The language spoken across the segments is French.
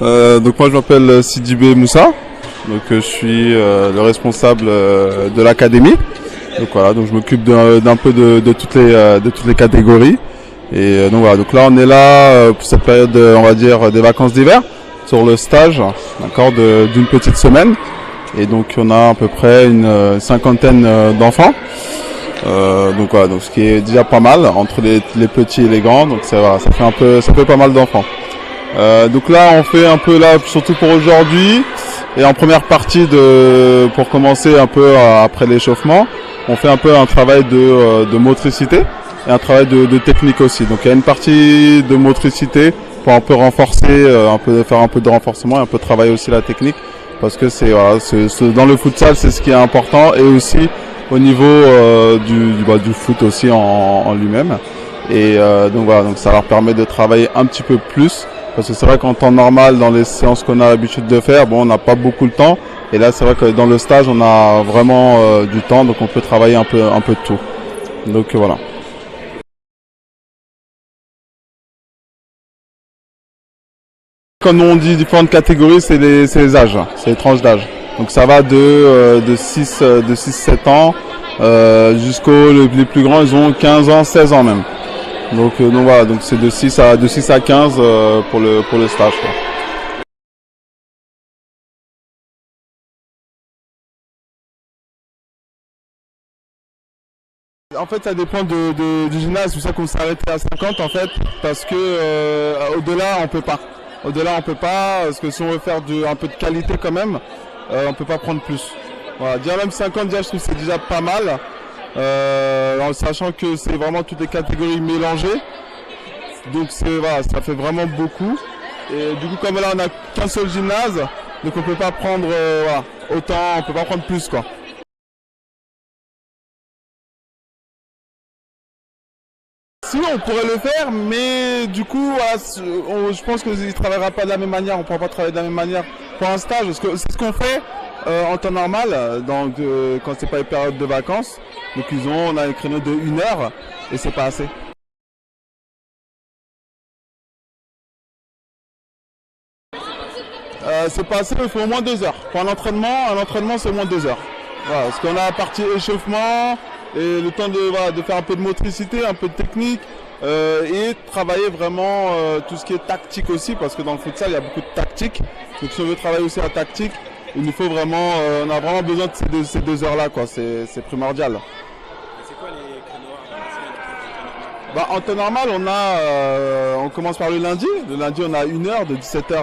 Donc moi je m'appelle Sidibé Moussa, donc je suis le responsable de l'académie. Donc voilà, donc je m'occupe d'un peu de toutes les catégories. Et donc voilà, donc là on est là pour cette période, on va dire, des vacances d'hiver, sur le stage, d'accord, d'une petite semaine. Et donc on a à peu près une cinquantaine d'enfants. Donc voilà, donc ce qui est déjà pas mal entre les petits et les grands. Donc voilà, ça fait pas mal d'enfants. Donc là on fait un peu là, surtout pour aujourd'hui, et en première partie pour commencer un peu après l'échauffement, on fait un peu un travail de motricité et un travail de technique aussi. Donc il y a une partie de motricité pour un peu renforcer, faire un peu de renforcement et un peu travailler aussi la technique, parce que dans le futsal c'est ce qui est important, et aussi au niveau du foot aussi en lui-même. Et donc voilà, donc ça leur permet de travailler un petit peu plus. Parce que c'est vrai qu'en temps normal, dans les séances qu'on a l'habitude de faire, bon, on n'a pas beaucoup de temps. Et là, c'est vrai que dans le stage, on a vraiment du temps, donc on peut travailler un peu de tout. Donc voilà. Comme on dit différentes catégories, c'est les âges, c'est les tranches d'âge. Donc ça va de 6-7 ans jusqu'aux les plus grands, ils ont 15 ans, 16 ans même. Donc voilà, donc c'est de 6 à 15 pour le stage, quoi. En fait, ça dépend du gymnase, c'est pour ça qu'on s'est arrêté à 50 en fait, parce que au-delà on peut pas. Au-delà on peut pas, parce que si on veut faire un peu de qualité quand même, on peut pas prendre plus. Voilà, déjà même 50, déjà je trouve que c'est déjà pas mal, en sachant que c'est vraiment toutes les catégories mélangées. Donc voilà, ça fait vraiment beaucoup. Et du coup, comme là on n'a qu'un seul gymnase, donc on peut pas prendre voilà, autant, on peut pas prendre plus, quoi. Si on pourrait le faire, mais du coup, voilà, je pense qu'il ne travaillera pas de la même manière, on ne pourra pas travailler de la même manière pour un stage, parce que c'est ce qu'on fait en temps normal, quand c'est pas les périodes de vacances. Donc on a un créneau de 1 heure et c'est pas assez. C'est pas assez, il faut au moins 2 heures. Pour un entraînement c'est au moins 2 heures. Voilà, parce qu'on a la partie échauffement et le temps de faire un peu de motricité, un peu de technique, et travailler vraiment tout ce qui est tactique aussi, parce que dans le futsal il y a beaucoup de tactique. Donc si on veut travailler aussi la tactique, il nous faut vraiment, on a vraiment besoin de ces 2 heures là, quoi. C'est primordial. C'est quoi les créneaux En temps normal, on commence par le lundi. Le lundi, on a 1 heure de 17h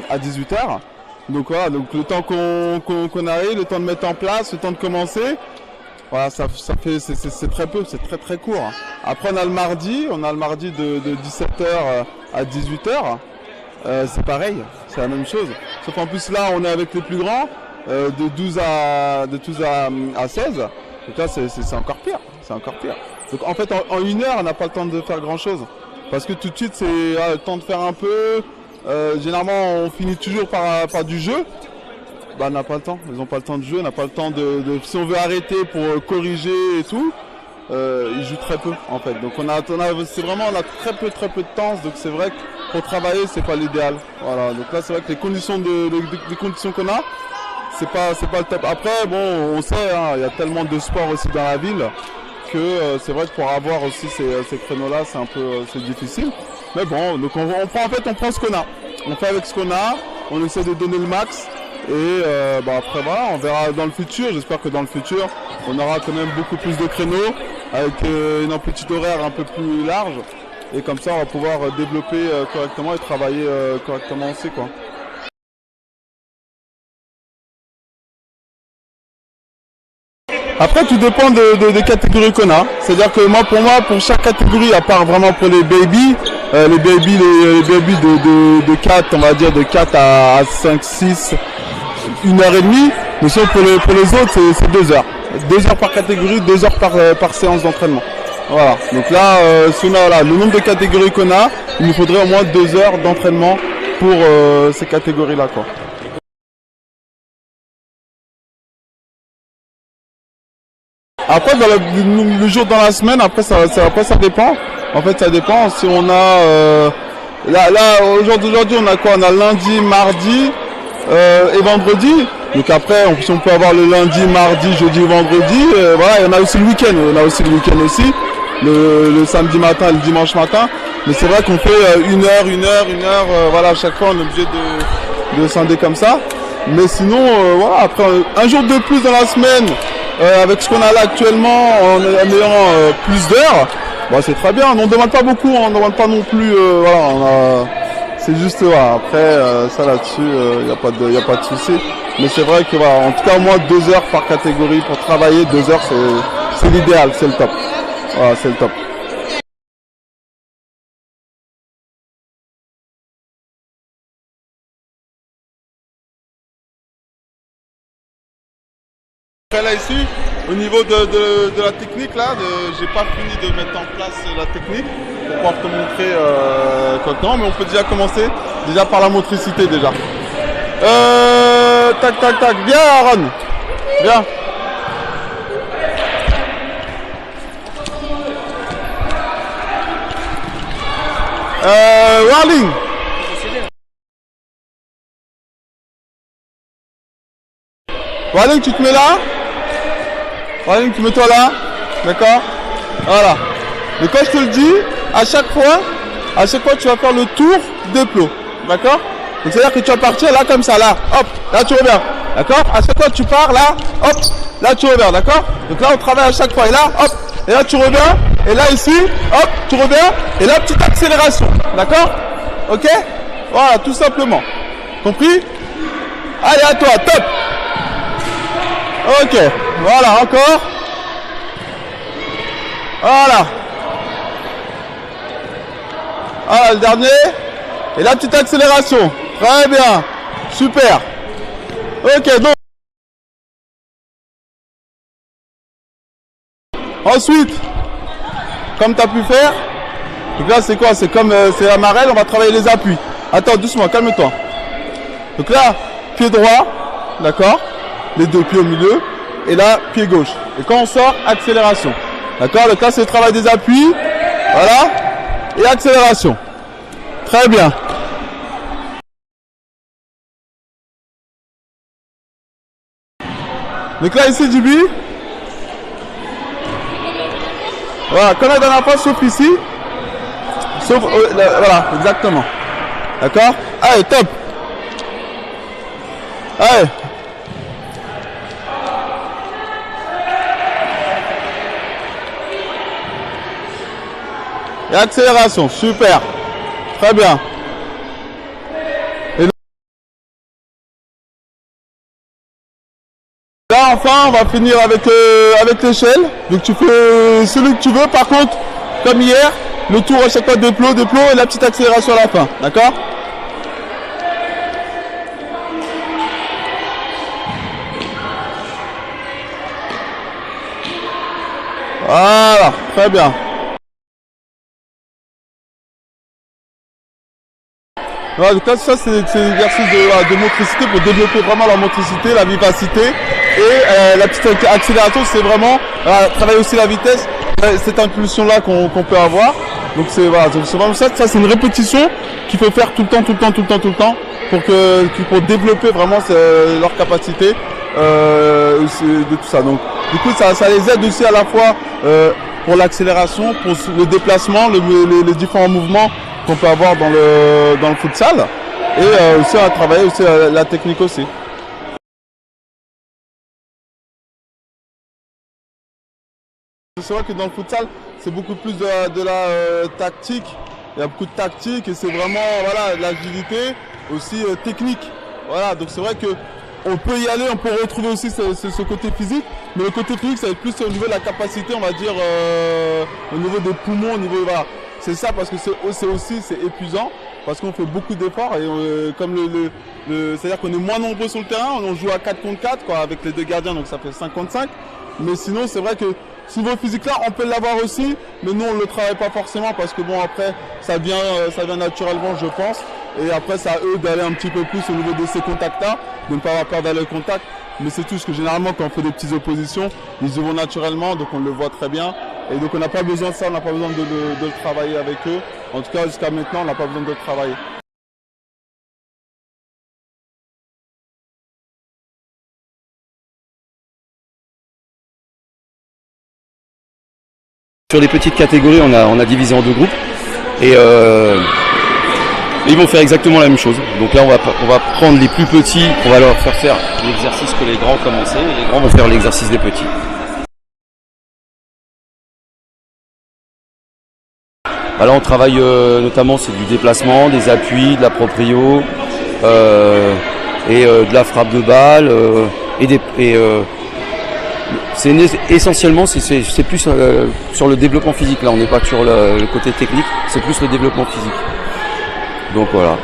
à 18h. Donc voilà, donc le temps qu'on arrive, le temps de mettre en place, le temps de commencer, voilà, c'est très peu, c'est très très court. Après, on a le mardi de 17h à 18h. C'est pareil, c'est la même chose. Sauf qu'en plus là, on est avec les plus grands, de 12 à 16. Donc là, c'est encore pire, c'est encore pire. Donc en fait, en 1 heure, on n'a pas le temps de faire grand chose. Parce que tout de suite, c'est le temps de faire un peu. Généralement, on finit toujours par du jeu. On n'a pas le temps. Ils n'ont pas le temps de jouer, on n'a pas le temps si on veut arrêter pour corriger et tout, ils jouent très peu en fait. Donc on a très peu de temps. Donc c'est vrai que pour travailler, c'est pas l'idéal. Voilà. Donc là, c'est vrai que les conditions qu'on a, c'est pas le top. Après, bon, on sait, hein, il y a tellement de sports aussi dans la ville que c'est vrai que pour avoir aussi ces créneaux-là, c'est difficile. Mais bon, donc on prend ce qu'on a. On fait avec ce qu'on a, on essaie de donner le max. Et après voilà, on verra dans le futur. J'espère que dans le futur, on aura quand même beaucoup plus de créneaux avec une amplitude horaire un peu plus large. Et comme ça, on va pouvoir développer correctement et travailler correctement aussi, quoi. Après, tout dépend des catégories qu'on a. C'est-à-dire que pour chaque catégorie, à part vraiment pour les babies, les babies de 4, on va dire de 4 à 5, 6, 1h30. Mais sinon, pour les autres, c'est 2 heures. 2 heures par catégorie, 2 heures par séance d'entraînement. Voilà. Donc là, si on a le nombre de catégories qu'on a, il nous faudrait au moins 2 heures d'entraînement pour ces catégories-là, quoi. Après, le jour dans la semaine, après ça dépend. En fait, ça dépend si on a Là aujourd'hui, on a quoi? On a lundi, mardi et vendredi. Donc après, si on peut avoir le lundi, mardi, jeudi, vendredi. Voilà, il y en a aussi le week-end. On a aussi le week-end aussi. Le samedi matin et le dimanche matin. Mais c'est vrai qu'on fait une heure. Voilà, à chaque fois, on est obligé de scinder comme ça. Mais sinon, voilà, après, un jour de plus dans la semaine, avec ce qu'on a là actuellement, en ayant plus d'heures, bah, c'est très bien. On ne demande pas beaucoup, on ne demande pas non plus. Voilà, c'est juste, voilà. Après, ça là-dessus, il n'y a pas de souci. Mais c'est vrai que, voilà, en tout cas, au moins 2 heures par catégorie pour travailler. 2 heures, c'est l'idéal, c'est le top. Voilà, c'est le top. Après là ici, au niveau de la technique là, j'ai pas fini de mettre en place la technique pour pouvoir te montrer comment, mais on peut déjà commencer déjà par la motricité déjà. Tac, viens Aaron, viens. Warling. Warling, tu te mets là. Warling, tu mets-toi là. D'accord. Voilà. Mais quand je te le dis, à chaque fois, tu vas faire le tour des plots. D'accord. Donc c'est-à-dire que tu vas partir là comme ça, là. Hop, là tu reviens. D'accord. À chaque fois tu pars là, hop, là tu reviens. D'accord. Donc là on travaille à chaque fois. Et là, hop, et là tu reviens. Et là ici, hop, tu reviens. Et là petite accélération. D'accord. Ok. Voilà, tout simplement. Compris. Allez, à toi, top. Ok, voilà, encore. Voilà. Voilà, le dernier. Et la petite accélération. Très bien. Super. Ok, donc. Ensuite, comme tu as pu faire, donc là c'est quoi? C'est comme c'est la marelle, on va travailler les appuis. Attends, doucement, calme-toi. Donc là, pied droit, d'accord? Les 2 pieds au milieu, et là, pied gauche. Et quand on sort, accélération. D'accord? Donc là, c'est le travail des appuis. Voilà. Et accélération. Très bien. Donc là, ici, Jibi. Voilà, comme la dernière fois, sauf ici. Sauf, voilà, exactement. D'accord? Allez, top. Allez. Et accélération, super, très bien. Et là enfin on va finir avec l'échelle. Donc tu fais celui que tu veux, par contre, comme hier, le tour à chaque fois de plots et la petite accélération à la fin, d'accord? Voilà, très bien. Voilà, donc là, ça c'est l'exercice de motricité pour développer vraiment la motricité, la vivacité et la petite accélération, c'est vraiment travailler aussi la vitesse, cette impulsion là qu'on peut avoir. Donc c'est voilà, c'est vraiment ça c'est une répétition qu'il faut faire tout le temps pour développer vraiment leur capacité de tout ça. Donc du coup ça les aide aussi à la fois pour l'accélération, pour le déplacement, les différents mouvements qu'on peut avoir dans le futsal et aussi à travailler aussi la technique aussi. C'est vrai que dans le futsal, c'est beaucoup plus de la tactique. Il y a beaucoup de tactique et c'est vraiment voilà, l'agilité, aussi technique. Voilà, donc c'est vrai que on peut y aller, on peut retrouver aussi ce côté physique, mais le côté physique, ça va être plus au niveau de la capacité, on va dire, au niveau des poumons, au niveau voilà. C'est ça parce que c'est épuisant, parce qu'on fait beaucoup d'efforts et comme c'est-à-dire qu'on est moins nombreux sur le terrain, on joue à 4 contre 4 quoi, avec les 2 gardiens, donc ça fait 55. Mais sinon, c'est vrai que ce niveau physique-là, on peut l'avoir aussi, mais nous, on ne le travaille pas forcément parce que bon, après, ça vient naturellement, je pense. Et après, c'est à eux d'aller un petit peu plus au niveau de ces contacts-là, de ne pas avoir peur d'aller au contact. Mais c'est tout, parce que généralement, quand on fait des petites oppositions, ils y vont naturellement, donc on le voit très bien. Et donc on n'a pas besoin de ça, on n'a pas besoin de le travailler avec eux. En tout cas jusqu'à maintenant on n'a pas besoin de le travailler. Sur les petites catégories, on a divisé en 2 groupes et ils vont faire exactement la même chose. Donc là, on va prendre les plus petits, on va leur faire l'exercice que les grands commençaient et les grands vont faire l'exercice des petits. Là, on travaille notamment c'est du déplacement, des appuis, de la proprio et de la frappe de balle essentiellement c'est plus sur le développement physique. Là on n'est pas sur le côté technique, c'est plus le développement physique. Donc voilà.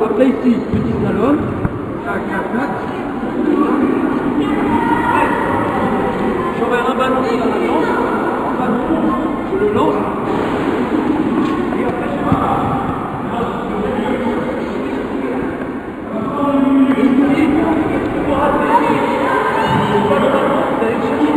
Après ici, petit slalom, tac, tac, tac. J'aurai un ballon qui va lance, un ballon, je le lance, et après je vais. Ici, pour rater, c'est pas le ballon, vous allez le chercher.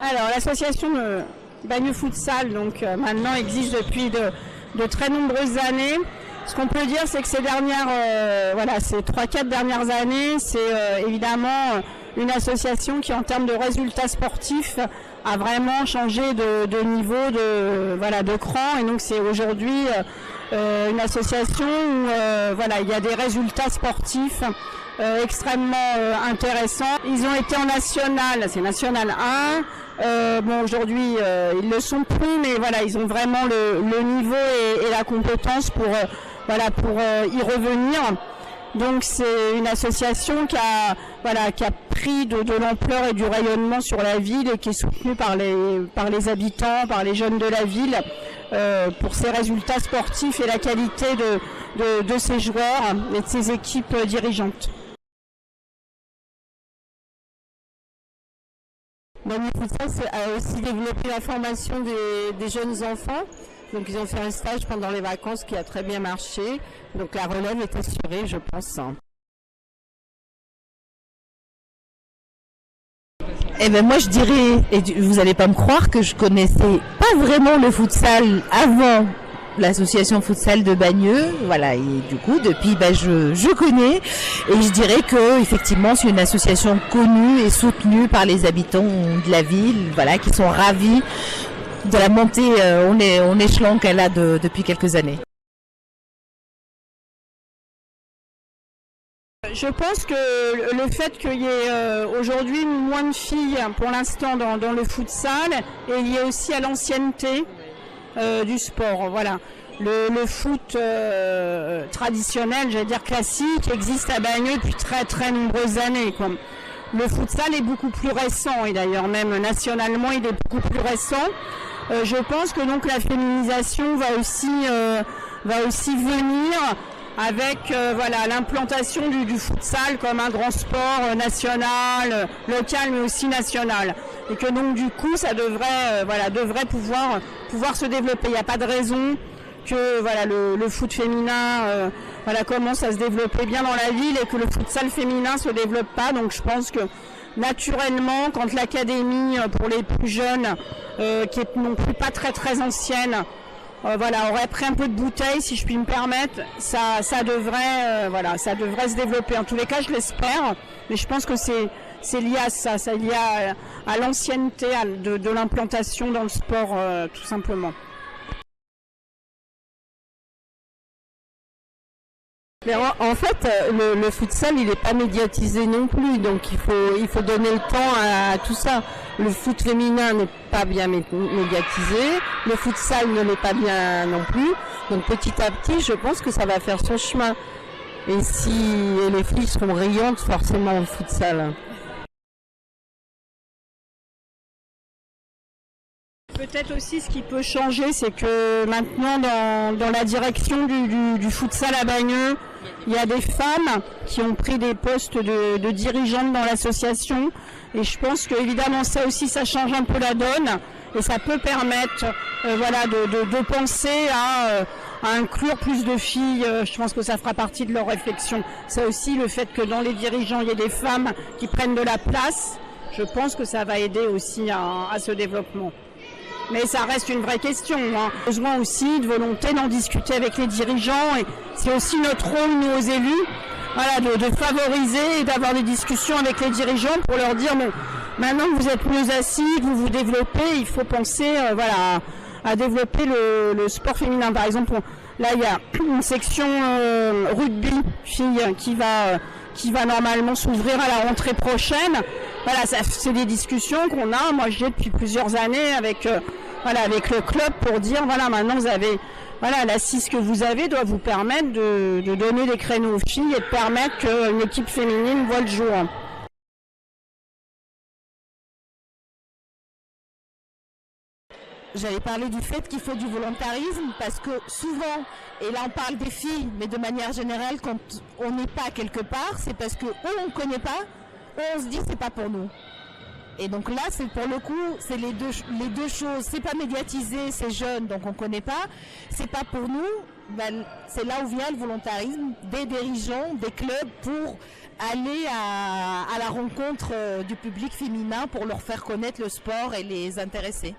Alors, l'association Bagneux Futsal, donc maintenant existe depuis de très nombreuses années. Ce qu'on peut dire, c'est que ces 3-4 dernières années, c'est évidemment une association qui, en termes de résultats sportifs, a vraiment changé de niveau, de cran. Et donc, c'est aujourd'hui une association où il y a des résultats sportifs extrêmement intéressants. Ils ont été en national, c'est national 1. Aujourd'hui, ils le sont plus, mais voilà, ils ont vraiment le niveau et la compétence pour y revenir. Donc c'est une association qui a pris de l'ampleur et du rayonnement sur la ville et qui est soutenue par les habitants, par les jeunes de la ville, pour ses résultats sportifs et la qualité de ses joueurs et de ses équipes dirigeantes. Bagneux Futsal a aussi développé la formation des jeunes enfants. Donc ils ont fait un stage pendant les vacances qui a très bien marché. Donc la relève est assurée, je pense. Eh ben moi je dirais, et vous allez pas me croire que je connaissais pas vraiment le futsal avant l'association futsal de Bagneux, voilà, et du coup depuis je connais, et je dirais que effectivement c'est une association connue et soutenue par les habitants de la ville, voilà, qui sont ravis de la montée en échelon qu'elle a depuis quelques années. Je pense que le fait qu'il y ait aujourd'hui moins de filles pour l'instant dans le futsal est lié aussi à l'ancienneté du sport. Voilà. Le foot traditionnel, j'allais dire classique, existe à Bagneux depuis très très nombreuses années. Le futsal est beaucoup plus récent et d'ailleurs même nationalement il est beaucoup plus récent. Je pense que donc la féminisation va aussi venir avec l'implantation du futsal comme un grand sport national, local mais aussi national. Et que donc du coup ça devrait pouvoir se développer. Il n'y a pas de raison que le foot féminin commence à se développer bien dans la ville et que le futsal féminin se développe pas. Donc je pense que naturellement, quand l'académie pour les plus jeunes, qui est non plus pas très très ancienne, aurait pris un peu de bouteille, si je puis me permettre, ça devrait se développer. En tous les cas, je l'espère, mais je pense que c'est lié à ça, c'est lié à l'ancienneté de l'implantation dans le sport, tout simplement. Mais en fait, le futsal, il n'est pas médiatisé non plus, donc il faut donner le temps à tout ça. Le foot féminin n'est pas bien médiatisé, le futsal ne l'est pas bien non plus, donc petit à petit, je pense que ça va faire son chemin. Et les filles seront rayantes forcément au futsal. Peut-être aussi ce qui peut changer, c'est que maintenant dans la direction du futsal à Bagneux, il y a des femmes qui ont pris des postes de dirigeantes dans l'association et je pense que évidemment ça aussi ça change un peu la donne et ça peut permettre de penser à inclure plus de filles. Je pense que ça fera partie de leur réflexion. Ça aussi, le fait que dans les dirigeants il y ait des femmes qui prennent de la place, je pense que ça va aider aussi à ce développement. Mais ça reste une vraie question. Besoin aussi de volonté d'en discuter avec les dirigeants et c'est aussi notre rôle, nous, aux élus, de favoriser et d'avoir des discussions avec les dirigeants pour leur dire maintenant que vous êtes mieux assis, que vous vous développez, il faut penser à développer le sport féminin. Par exemple, là il y a une section rugby filles qui va normalement s'ouvrir à la rentrée prochaine. C'est des discussions qu'on a. Moi, j'ai depuis plusieurs années avec le club pour dire maintenant vous avez l'assise que vous avez doit vous permettre de donner des créneaux aux filles et de permettre qu'une équipe féminine voit le jour. J'allais parler du fait qu'il faut du volontarisme parce que souvent, et là on parle des filles, mais de manière générale, quand on n'est pas quelque part, c'est parce que on ne connaît pas, on se dit c'est pas pour nous. Et donc là, c'est pour le coup, c'est les deux choses. C'est pas médiatisé, c'est jeune, donc on connaît pas. C'est pas pour nous. C'est là où vient le volontarisme des dirigeants, des clubs pour aller à la rencontre du public féminin pour leur faire connaître le sport et les intéresser.